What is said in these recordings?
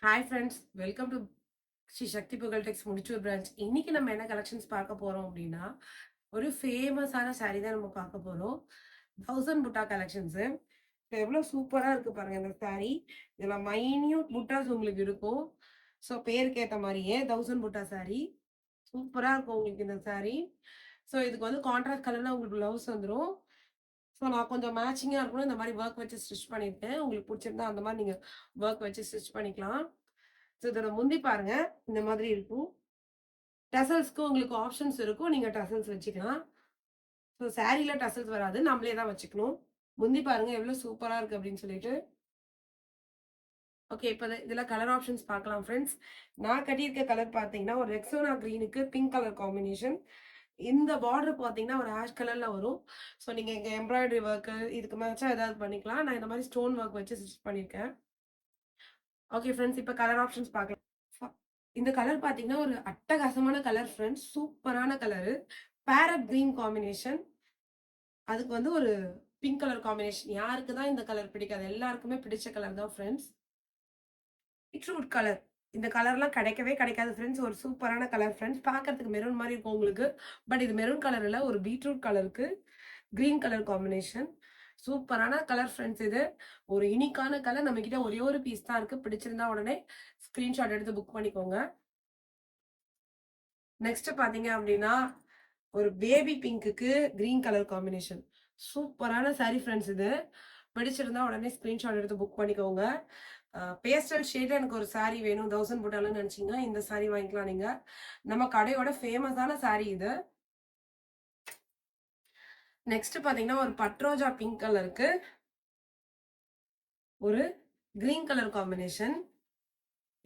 Hi friends, welcome to Sri Sakthi Pugazh Tex Mudichur branch. இன்னைக்கு நம்ம என்ன கலெக்ஷன்ஸ் பார்க்க போறோம் அப்படின்னா, ஒரு ஃபேமஸான saree தான் நம்ம பார்க்க போறோம். 1000 புட்டா கலெக்ஷன்ஸ். எவ்வளோ சூப்பரா இருக்கு பாருங்க இந்த saree. இதுல மைன்யூட் புட்டாஸ் உங்களுக்கு இருக்கும். ஸோ பேருக்கு ஏற்ற மாதிரியே 1000 புட்டா saree. சூப்பரா இருக்கும் உங்களுக்கு இந்த saree. ஸோ இதுக்கு வந்து கான்ட்ராஸ்ட் கலர்ல உங்களுக்கு பிளவுஸ் வந்துடும். ஸோ நான் கொஞ்சம் மேட்சிங்கா இருக்கணும் இந்த மாதிரி ஒர்க் வச்சு ஸ்டிச் பண்ணியிருக்கேன். உங்களுக்கு பிடிச்சிருந்தா அந்த மாதிரி நீங்க ஒர்க் வச்சு ஸ்டிச் பண்ணிக்கலாம். ஸோ இதோட முந்தி பாருங்க இந்த மாதிரி இருக்கும். டசல்ஸ்க்கு உங்களுக்கு ஆப்ஷன்ஸ் இருக்கும். நீங்க டசல்ஸ் வச்சுக்கலாம். ஸோ சாரீல டசல்ஸ் வராது. நம்மளே தான் வச்சுக்கணும். முந்தி பாருங்க எவ்வளவு சூப்பரா இருக்கு அப்படின்னு சொல்லிட்டு. ஓகே, இப்போ இதுல கலர் ஆப்ஷன்ஸ் பார்க்கலாம் ஃப்ரெண்ட்ஸ். நான் கட்டியிருக்க கலர் பார்த்தீங்கன்னா ஒரு ரெக்ஸோனா கிரீனுக்கு பிங்க் கலர் காம்பினேஷன். இந்த பார்டர் பார்த்தீங்கன்னா ஒரு ஆஷ் கலர்ல வரும். ஸோ நீங்க இங்க எம்ப்ராய்டரி ஒர்க் இதுக்கு மேட்சா ஏதாவது பண்ணிக்கலாம். நான் இந்த மாதிரி ஸ்டோன் ஒர்க் வச்சு ஸ்டிச் பண்ணியிருக்கேன். ஓகே ஃப்ரெண்ட்ஸ், இப்போ கலர் ஆப்ஷன்ஸ் பார்க்கலாம். இந்த கலர் பார்த்தீங்கன்னா ஒரு அட்டகாசமான கலர் ஃப்ரெண்ட்ஸ். சூப்பரான கலரு. Farad green combination. அதுக்கு வந்து ஒரு பிங்க் கலர் காம்பினேஷன். யாருக்கு தான் இந்த கலர் பிடிக்காது? எல்லாருக்குமே பிடிச்ச கலர் தான் ஃப்ரெண்ட்ஸ். Beetroot colour. இந்த கலர்லாம் கிடைக்கவே கிடைக்காது ஃப்ரெண்ட்ஸ். ஒரு சூப்பரான கலர் ஃப்ரெண்ட்ஸ். பார்க்கறதுக்கு மெரூன் மாதிரி இருக்கும் உங்களுக்கு. பட் இது மெரூன் கலர் இல்ல, ஒரு பீட்ரூட் கலருக்கு கிரீன் கலர் காம்பினேஷன். சூப்பரான கலர் ஃப்ரெண்ட்ஸ். இது ஒரு யூனிக்கான கலர். நம்ம கிட்ட ஒரே ஒரு பீஸ் தான் இருக்கு. பிடிச்சிருந்தா உடனே ஸ்கிரீன்ஷாட் எடுத்து புக் பண்ணிக்கோங்க. நெக்ஸ்ட் பாத்தீங்க அப்படின்னா ஒரு பேபி பிங்க்குக்கு கிரீன் கலர் காம்பினேஷன். சூப்பரான சாரி ஃப்ரெண்ட்ஸ். இது பிடிச்சிருந்தா உடனே ஸ்கிரீன்ஷாட் எடுத்து புக் பண்ணிக்கோங்க. பேஸ்டல் ஷேட் எனக்கு ஒரு சாரி வேணும் 1000 போட்டாலும் நினைச்சீங்கன்னா இந்த சாரி வாங்கிக்கலாம் நீங்க. நம்ம கடையோட ஃபேமஸான சாரி இது. நெக்ஸ்ட் பாத்தீங்கன்னா ஒரு பட்ரோஜா பிங்க் கலருக்கு ஒரு கிரீன் கலர் காம்பினேஷன்.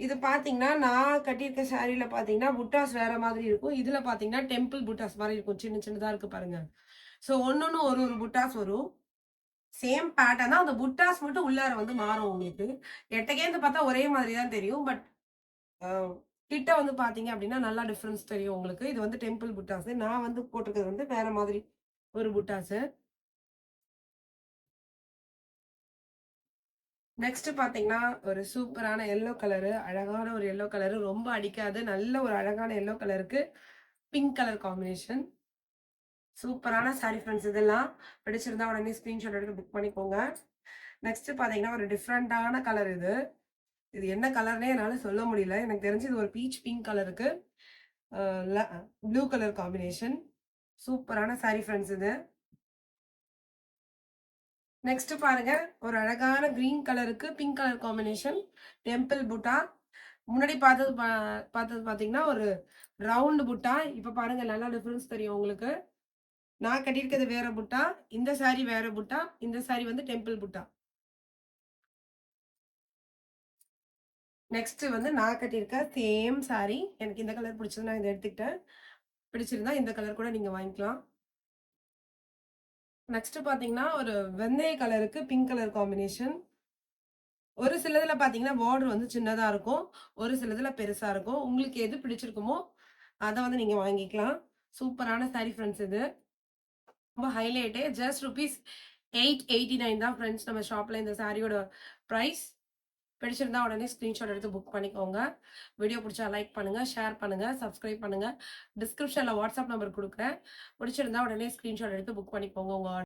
இது பாத்தீங்கன்னா நான் கட்டியிருக்க சாரியில பாத்தீங்கன்னா புட்டாஸ் வேற மாதிரி இருக்கும். இதுல பாத்தீங்கன்னா டெம்பிள் புட்டாஸ் மாதிரி இருக்கும். சின்ன சின்னதா இருக்கு பாருங்க. ஸோ ஒன்னொன்னு ஒரு ஒரு புட்டாஸ் வரும். சேம் பேட்டர்ன் தான். அந்த புட்டாஸ் மட்டும் உள்ளார வந்து மாறும் உங்களுக்கு. எட்டகேந்து பார்த்தா ஒரே மாதிரி தான் தெரியும். பட் கிட்ட வந்து பாத்தீங்க அப்படின்னா நல்லா டிஃபரன்ஸ் தெரியும் உங்களுக்கு. இது வந்து டெம்பிள் புட்டாஸ். நான் வந்து போட்டிருக்கிறது வந்து வேற மாதிரி ஒரு புட்டாஸ். நெக்ஸ்ட் பாத்தீங்கன்னா ஒரு சூப்பரான எல்லோ கலரு. அழகான ஒரு எல்லோ கலரு. ரொம்ப அடிக்காது. நல்ல ஒரு அழகான எல்லோ கலருக்கு பிங்க் கலர் காம்பினேஷன். சூப்பரான சாரி ஃப்ரெண்ட்ஸ். இதெல்லாம் பிடிச்சிருந்தா உடனே ஸ்கிரீன்ஷாட் எடுத்து புக் பண்ணிக்கோங்க. நெக்ஸ்ட் பாத்தீங்கன்னா ஒரு டிஃப்ரெண்டான கலர் இது. இது என்ன கலர்னே என்னால சொல்ல முடியல. எனக்கு தெரிஞ்சு இது ஒரு பீச் பிங்க் கலருக்கு ப்ளூ கலர் காம்பினேஷன். சூப்பரான சாரி ஃப்ரெண்ட்ஸ் இது. நெக்ஸ்ட் பாருங்க ஒரு அழகான கிரீன் கலருக்கு பிங்க் கலர் காம்பினேஷன் டெம்பிள் புட்டா. முன்னாடி பார்த்தது பாத்தீங்கன்னா ஒரு ரவுண்ட் புட்டா. இப்ப பாருங்க நல்லா டிஃபரன்ஸ் தெரியும் உங்களுக்கு. நான் கட்டியிருக்கிறது வேற புட்டா, இந்த சாரி வேற புட்டா, இந்த சாரி வந்து டெம்பிள் புட்டா. நெக்ஸ்ட் வந்து நான் கட்டியிருக்க சேம் சாரி. எனக்கு இந்த கலர் பிடிச்சது நான் இதை எடுத்துக்கிட்டேன். பிடிச்சிருந்தா இந்த கலர் கூட நீங்க வாங்கிக்கலாம். நெக்ஸ்ட் பாத்தீங்கன்னா ஒரு வெந்தய கலருக்கு பிங்க் கலர் காம்பினேஷன். ஒரு சிலதுல பாத்தீங்கன்னா பார்டர் வந்து சின்னதா இருக்கும், ஒரு சிலதுல பெருசா இருக்கும். உங்களுக்கு எது பிடிச்சிருக்குமோ அதை வந்து நீங்க வாங்கிக்கலாம். சூப்பரான சாரி ஃப்ரெண்ட்ஸ். இது ரொம்ப ஹைலைட்டே. ஜஸ்ட் ருபீஸ் 889 தான் ஃப்ரெண்ட்ஸ் நம்ம ஷாப்ல இந்த சாரியோட ப்ரைஸ். பிடிச்சிருந்தா உடனே ஸ்கிரீன்ஷாட் எடுத்து புக் பண்ணிக்கோங்க. வீடியோ பிடிச்சா லைக் பண்ணுங்க, ஷேர் பண்ணுங்க, சப்ஸ்கிரைப் பண்ணுங்க. டிஸ்கிரிப்ஷன்ல வாட்ஸ்அப் நம்பர் கொடுக்குறேன். பிடிச்சிருந்தா உடனே ஸ்கிரீன்ஷாட் எடுத்து புக் பண்ணிக்கோங்க உங்க